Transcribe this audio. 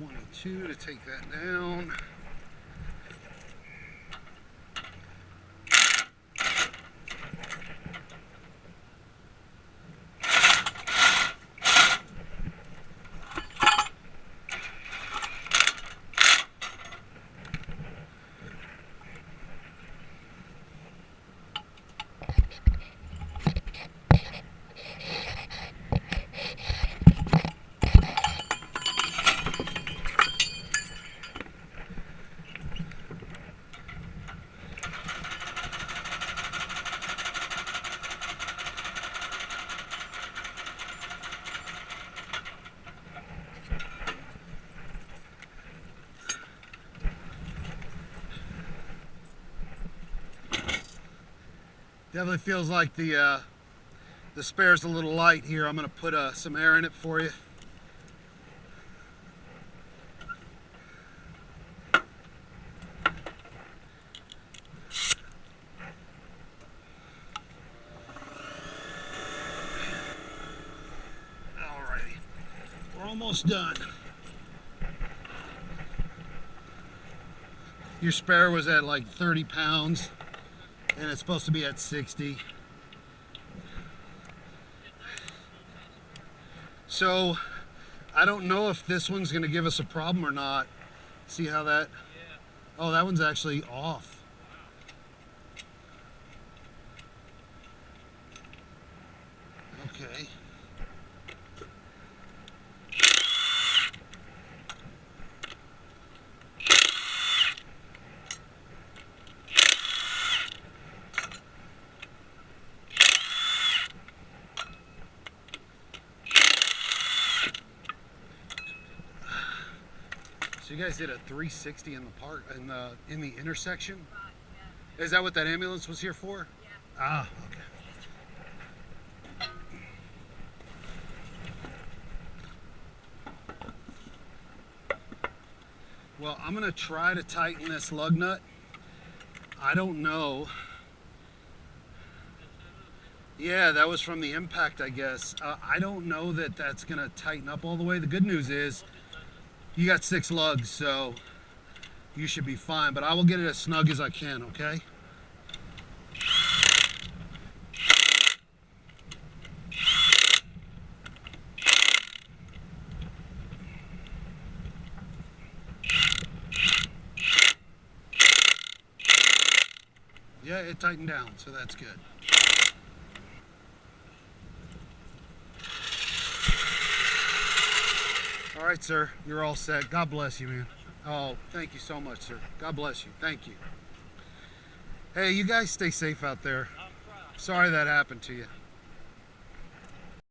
22 to take that down. Definitely feels like the spare's a little light here. I'm going to put some air in it for you. Alrighty, we're almost done. Your spare was at like 30 pounds. And it's supposed to be at 60. So I don't know if this one's going to give us a problem or not. See how that? Oh, that one's actually off. Okay. So you guys did a 360 in the park in the intersection? Is that what that ambulance was here for? Yeah. Ah, okay. Well, I'm gonna try to tighten this lug nut. I don't know. Yeah, that was from the impact, I guess. I don't know that that's gonna tighten up all the way. The good news is you got 6 lugs, so you should be fine, but I will get it as snug as I can, okay? Yeah, it tightened down, so that's good. All right, sir, you're all set. God bless you, man. Oh, thank you so much, sir. God bless you. Thank you. Hey, you guys stay safe out there. Sorry that happened to you.